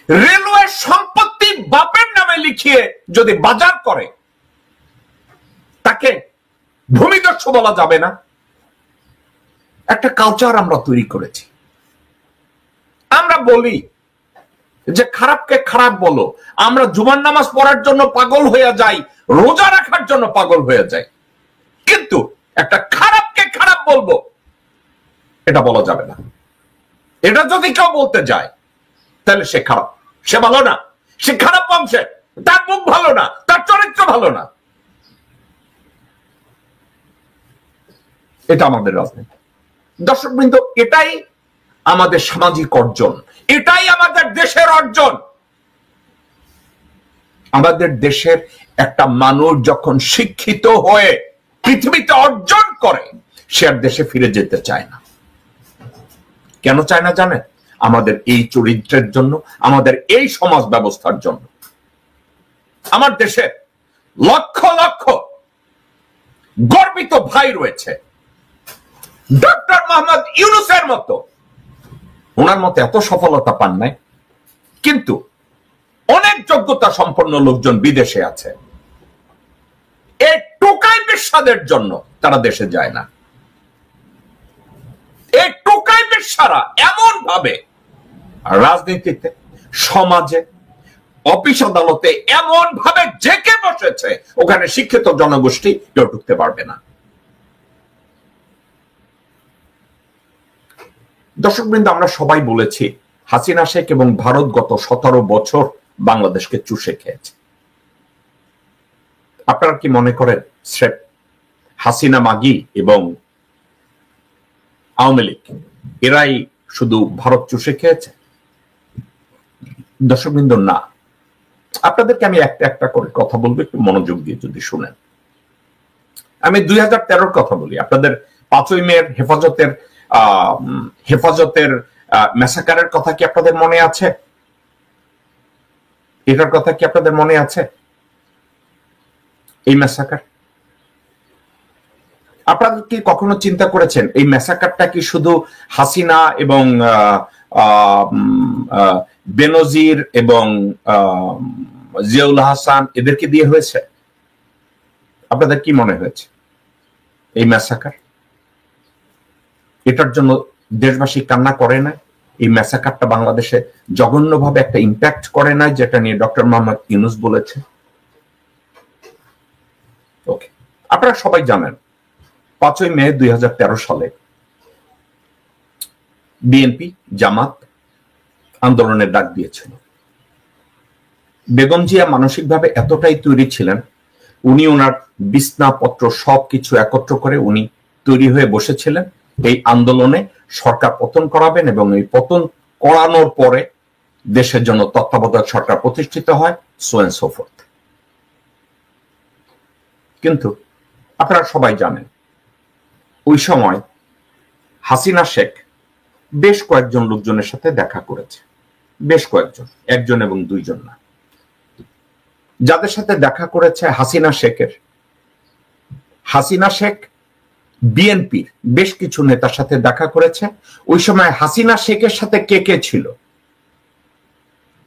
Railway সম্পত্তি বাপের নামে লিখিয়ে যদি বাজার করে তাকে ভূমিদস্যু বলা যাবে না? একটা কালচার আমরা তৈরি করেছি। আমরা বলি যে খারাপকে খারাপ বলো, আমরা জুমার নামাজ পড়ার জন্য পাগল হয়ে যাই, রোজা রাখার জন্য পাগল হয়ে যাই, কিন্তু একটা খারাপকে খারাপ বলবো এটা বলা যাবে না। এটা যদি কেউ বলতে যায় তাহলে সে খারাপ, সে ভালো না, সে খারাপ বংশের, তার মুখ ভালো না, তার চরিত্র ভালো না। এটা আমাদের রাজনীতি। দর্শকবৃন্দ, এটাই আমাদের সামাজিক অর্জন, এটাই আমাদের দেশের অর্জন। আমাদের দেশের একটা মানুষ যখন শিক্ষিত হয়ে পৃথিবীতে অর্জন করে, সে আর দেশে ফিরে যেতে চায় না। কেন চায় না জানেন? আমাদের এই চরিত্রের জন্য, আমাদের এই সমাজ ব্যবস্থার জন্য। আমার দেশে লক্ষ লক্ষ গর্বিত ভাই রয়েছে। ডক্টর মোহাম্মদ ইউনূসের মতো, ওনার মতো এত সফলতা পান নাই, কিন্তু অনেক যোগ্যতা সম্পন্ন লোকজন বিদেশে আছে। এই টোকাই বেশ্যাদের জন্য তারা দেশে যায় না। এই টোকাই বেশ্যারা এমন ভাবে রাজনীতিতে, সমাজে, অফিস আদালতে এমন ভাবে জেকে বসেছে, ওখানে শিক্ষিত জনগোষ্ঠী কেউ ঢুকতে পারবে না। দর্শকবৃন্দ, আমরা সবাই বলেছি হাসিনা শেখ এবং ভারত গত 17 বছর বাংলাদেশকে চুষে খেয়েছে। আপনারা কি মনে করেন স্রেফ হাসিনা মাগি এবং আওয়ামী লীগ এরাই শুধু ভারত চুষে খেয়েছে? দর্শকবৃন্দ, না। আপনাদেরকে আমি একটা একটা করে কথা বলবো, একটু মনোযোগ দিয়ে যদি শুনেন। আমি 2013 কথা বলি। আপনাদের 5ই মের হেফাজতের ম্যাসাকারের কথা কি আপনাদের মনে আছে? এটার কথা কি আপনাদের মনে আছে? এই ম্যাসাকার আপনারা কি কখনো চিন্তা করেছেন এই ম্যাসাকারটা কি শুধু হাসিনা এবং বেনজির এবং জিয়াউল হাসান এদেরকে দিয়ে হয়েছে? আপনাদের কি মনে হয়েছে এই ম্যাসাকার? এটার জন্য দেশবাসী কান্না করে না? এই ম্যাসাকারটা বাংলাদেশে জঘন্যভাবে একটা ইম্প্যাক্ট করে না, যেটা নিয়ে ডক্টর মোহাম্মদ ইউনূস বলেছে? ওকে, আপনারা সবাই জানেন 5ই মে 2013 সালে বিএনপি জামাত আন্দোলনের ডাক দিয়েছিল। বেগম জিয়া মানসিকভাবে এতটাই তৈরি ছিলেন, উনি ওনার বিছনাপত্র সবকিছু একত্র করে উনি তৈরি হয়ে বসেছিলেন এই আন্দোলনে সরকার পতন করাবেন, এবং এই পতন করানোর পরে দেশের জন্য তত্ত্বাবধায়ক সরকার প্রতিষ্ঠিত হয়, সো এন্ড সো ফোর্থ। কিন্তু আপনারা সবাই জানেন ওই সময় হাসিনা শেখ বেশ কয়েকজন লোকজনের সাথে দেখা করেছে। বেশ কয়েকজন, একজন এবং দুইজন না। যাদের সাথে দেখা করেছে হাসিনা শেখ বিএনপির বেশ কিছু নেতার সাথে দেখা করেছে। ওই সময় হাসিনা শেখের সাথে কে কে ছিল?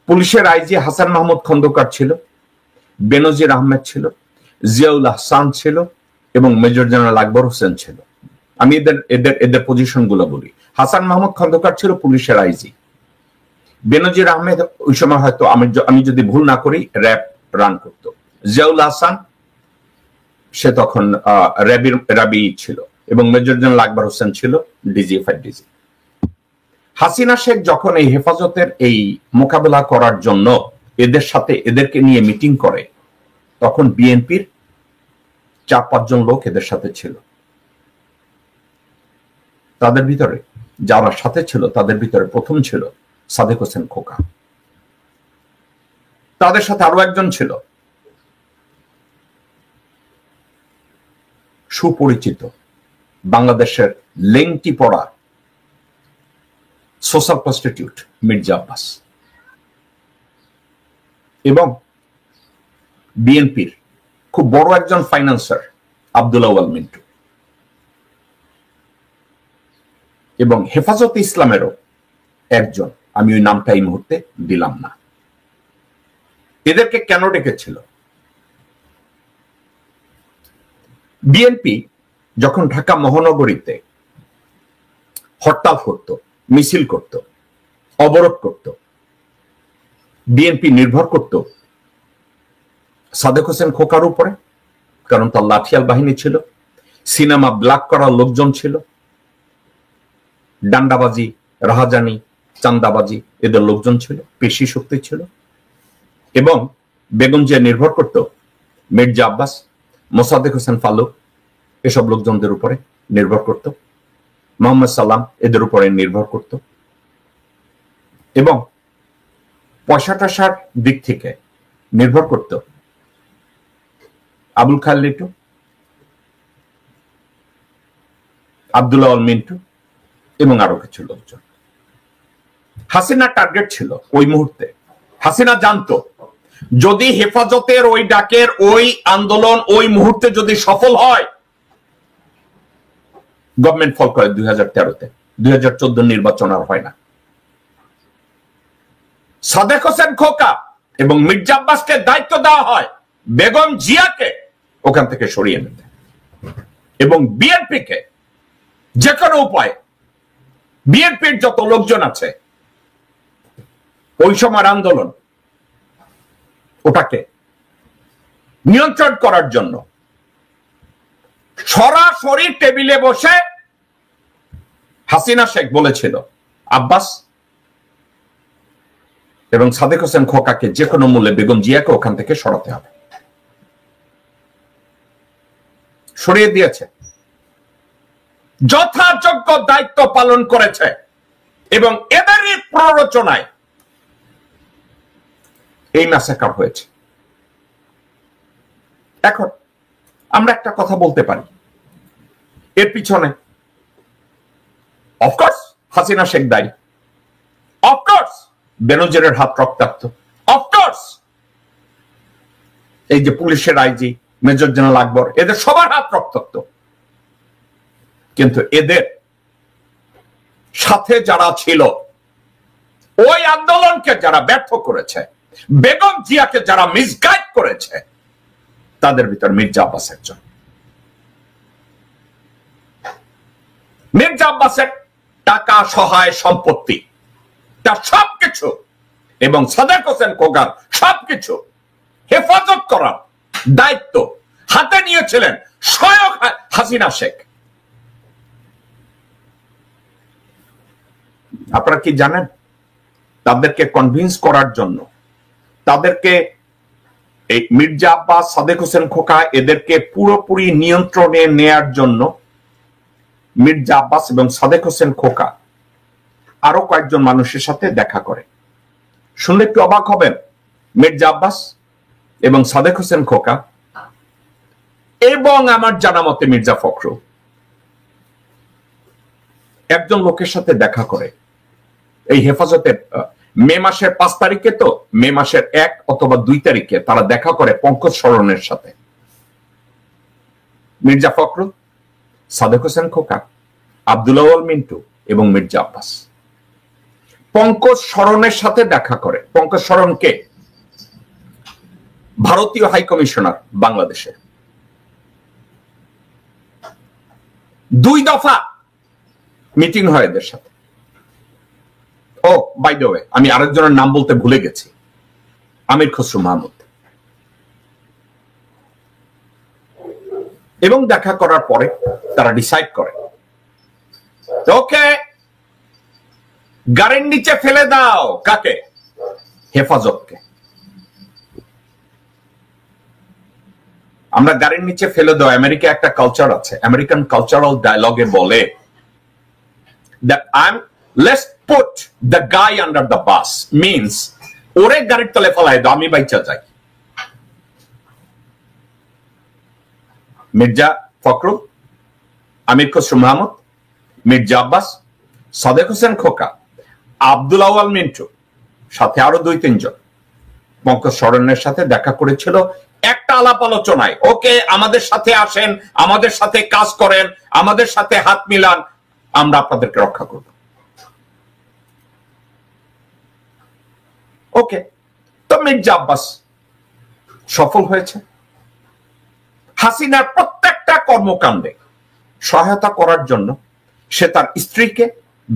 পুলিশের আইজি হাসান মাহমুদ খন্দকার ছিল, বেনজির আহমেদ ছিল, জিয়াউল হাসান ছিল এবং মেজর জেনারেল আকবর হোসেন ছিল। আমি এদের পজিশন গুলো বলি। হাসান মাহমুদ খন্দকার ছিল পুলিশের আইজি। বেনজির আহমেদ ওই সময় হয়তো আমি যদি ভুল না করি র্যাব রান করত। জিয়াউল হাসান সে তখন র্যাবি ছিল, এবং মেজর জেনারেল আকবর হোসেন ছিল ডিজিএফআই ডিজি। হাসিনা শেখ যখন এই হেফাজতের এই মোকাবেলা করার জন্য এদেরকে নিয়ে মিটিং করে, তখন বিএনপির 4-5 জন লোক এদের সাথে ছিল। তাদের ভিতরে যারা সাথে ছিল তাদের ভিতরে প্রথম ছিল সাদেক হোসেন খোকা। তাদের সাথে আরো একজন ছিল সুপরিচিত বাংলাদেশের লেংটি পড়া সোশ্যাল প্রস্টিটিউট মির্জা আব্বাস, এবং বিএনপির খুব বড় একজন ফাইন্যান্সার আব্দুল আউয়াল মিন্টু, এবং হেফাজতে ইসলামেরও একজন, আমি ওই নামটা এই মুহূর্তে দিলাম না, এদেরকে কেন ডেকেছিল? বিএনপি যখন ঢাকা মহানগরীতে হরতাল করত, মিছিল করত, অবরোধ করত, বিএনপি নির্ভর করত সাদেক হোসেন খোকার উপরে, কারণ তার লাঠিয়াল বাহিনী ছিল, সিনেমা ব্ল্যাক করার লোকজন ছিল, ডান্ডাবাজি, রাহাজানি, চান্দাবাজি এদের লোকজন ছিল, পেশি শক্তি ছিল। এবং বেগম জিয়া নির্ভর করত মির্জা আব্বাস, মোসাদ্দেক হোসেন ফালুক এসব লোকজনদের উপরে নির্ভর করত, মোহাম্মদ সাল্লাম এদের উপরে নির্ভর করত। এবং পয়সা টয়সার দিক থেকে নির্ভর করত আবুল খায়ের লিটু, আব্দুল্লাহ আল মিন্টু এবং আরো কিছু লোকজন। হাসিনার টার্গেট ছিল ওই মুহূর্তে, হাসিনা জানতো যদি হেফাজতের ওই ডাকের ওই আন্দোলন ওই মুহূর্তে যদি সফল হয়, গভর্নমেন্ট ফল করে 2013-তে, 2014 নির্বাচন আর হয় না। সাদেক হোসেন খোকা এবং মির্জা আব্বাসকে দায়িত্ব দেওয়া হয় বেগম জিয়াকে ওখান থেকে সরিয়ে নিতে, এবং বিএনপিকে যে কোনো উপায়ে, বিএনপির যত লোকজন আছে ওই সময়ের আন্দোলন ওটাকে নিয়ন্ত্রণ করার জন্য সরাসরি টেবিলে বসে হাসিনা শেখ বলেছিল আব্বাস এবং সাদেক হোসেন খোকাকে যে কোনো মূল্যে বেগম জিয়াকে ওখান থেকে সরাতে হবে। সরিয়ে দিয়েছে, যথাযোগ্য দায়িত্ব পালন করেছে, এবং এদেরই প্ররোচনায় এই ম্যাসাকার হয়েছে। এখন আমরা একটা কথা বলতে পারি, এর পিছনে অফকোর্স হাসিনা শেখ দায়ী, অফকোর্স বেনজিরের হাত রক্তাক্ত, অফকোর্স এই যে পুলিশের আইজি মেজর জেনারেল আকবর এদের সবার হাত রক্তাক্ত। কিন্তু এদের সাথে যারা ছিল, ওই আন্দোলনকে যারা ব্যর্থ করেছে, বেগম জিয়াকে যারা মিসগাইড করেছে, তাদের ভিতর মির্জা আব্বাস একজন। মির্জা আব্বাসের টাকা, সহায় সম্পত্তি, তার সবকিছু এবং সাদেক হোসেন খোকার সবকিছু হেফাজত করার দায়িত্ব হাতে নিয়েছিলেন স্বয়ং হাসিনা শেখ। আপনারা কি জানেন, তাদেরকে কনভিন্স করার জন্য, তাদেরকে এই মির্জা আব্বাস, সাদেক হোসেন খোকা এদেরকে পুরোপুরি নিয়ন্ত্রণে নেয়ার জন্য মির্জা আব্বাস এবং সাদেক হোসেন খোকা আরো কয়েকজন মানুষের সাথে দেখা করে। শুনলে একটু অবাক হবেন, মির্জা আব্বাস এবং সাদেক হোসেন খোকা এবং আমার জানা মতে মির্জা ফখরুল একজন লোকের সাথে দেখা করে এই হেফাজতের মে মাসের 5 তারিখে, তো মে মাসের 1 অথবা 2 তারিখে তারা দেখা করে পঙ্কজ শরণের সাথে। মির্জা ফখরুল, সাদেক হোসেন খোকা, আব্দুল্লাহ আল মিন্টু এবং মির্জা আব্বাস পঙ্কজ শরণের সাথে দেখা করে। পঙ্কজ শরণকে ভারতীয় হাই কমিশনার বাংলাদেশে, 2 দফা মিটিং হয় এদের সাথে। ও বাই দ্য ওয়ে, আমি আরেকজনের নাম বলতে ভুলে গেছি, আমির খসরু মাহমুদ। এবং দেখা করার পরে তারা ডিসাইড করে, ওকে গাড়ির নিচে ফেলে দাও। কাকে? হেফাজতকে। আমরা গাড়ির নিচে ফেলে দাও, আমেরিকা একটা কালচার আছে, আমেরিকান কালচারাল ডায়লগে বলে that let's put the guy under the bus, means ওরে গাড়ির তলে ফেলাই দাও, আমি বাইচা যাই। মির্জা ফখরুল, আমির খসরু মাহমুদ, মির্জা আব্বাস, সাদেক হোসেন খোকা, আব্দুল্লাহ আল মিন্টু, সাথে আরো 2-3 জন পঙ্কজ শরণের সাথে দেখা করেছিল একটা আলাপ আলোচনায়। ওকে, আমাদের সাথে আসেন, আমাদের সাথে কাজ করেন, আমাদের সাথে হাত মিলান, আমরা আপনাদেরকে রক্ষা করব। ওকে, তো মির্জা আব্বাস সফল হয়েছে। হাসিনার প্রত্যেকটা কর্মকাণ্ডে সহায়তা করার জন্য সে তার স্ত্রীকে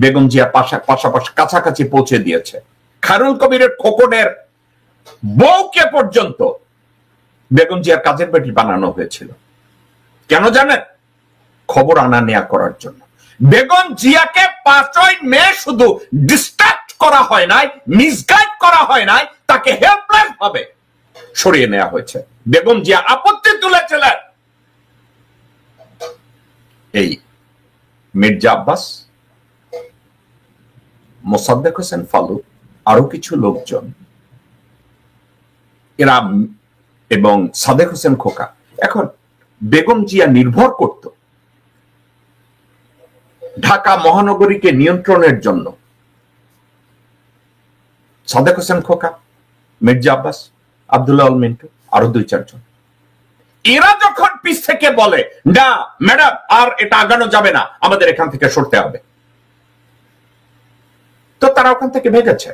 বেগম জিয়ার পাশাপাশি কাছাকাছি পৌঁছে দিয়েছে। খায়রুল কবিরের খোকনের বউকে পর্যন্ত বেগম জিয়ার কাজের বেটি বানানো হয়েছিল। কেন জানেন? খবর আনা নেয়া করার জন্য। বেগম জিয়াকে 5ই মে শুধু ডিস্ট্রাক্ট করা হয় নাই, মিসগাইড করা হয় নাই, তাকে হেল্পলেস ভাবে সরিয়ে নেওয়া হয়েছে। বেগম জিয়া আপত্তি তুলেছিলেন এই মির্জা আব্বাস, মোসাদ্দেক হোসেন ফালু, আরো কিছু লোকজন এরা এবং সাদেক হোসেন খোকা। এখন বেগম জিয়া নির্ভর করত ঢাকা মহানগরীকে নিয়ন্ত্রণের জন্য সাদেক হোসেন খোকা, মির্জা আব্বাস, আব্দুল্লাহ আল মিন্টু, আরো 2-4 জন। এরা যখন পিছ থেকে বলে না ম্যাডাম আর এটা আগানো যাবে না, আমাদের এখান থেকে সরতে হবে, তো তারা ওখান থেকে ভেগেছে।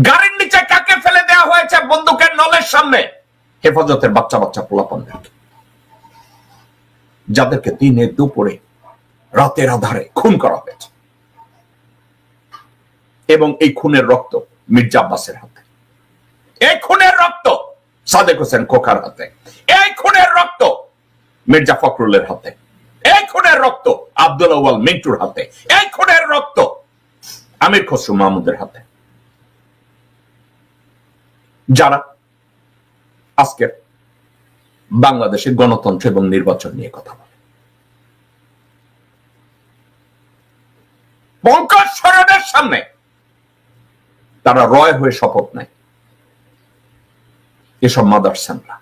গাড়ির নিচে কাকে ফেলে দেওয়া হয়েছে? বন্দুকের নলের সামনে হেফাজতের বাচ্চা বাচ্চা পোলাপানদেরকে, যাদেরকে দিনে দুপুরে রাতের আধারে খুন করা হয়েছে। এবং এই খুনের রক্ত মির্জা আব্বাসের হাতে, এই খুনের রক্ত সাদেক হোসেন খোকার হাতে, এই খুনের রক্ত মির্জা ফখরুলের হাতে, এই খুনের রক্ত আব্দুল আউয়াল মিন্টুর হাতে, এই খুনের রক্ত আমির খসরু মাহমুদের হাতে, যারা আজকের বাংলাদেশের গণতন্ত্র এবং নির্বাচন নিয়ে কথা বলে। পঙ্কজ সরণের সামনে তারা রয় হয়ে শপথ নেয়। এসব মাদারসানরা,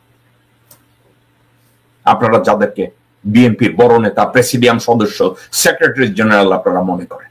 আপনারা যাদেরকে বিএনপির বড় নেতা, প্রেসিডিয়াম সদস্য, সেক্রেটারি জেনারেল আপনারা মনে করেন,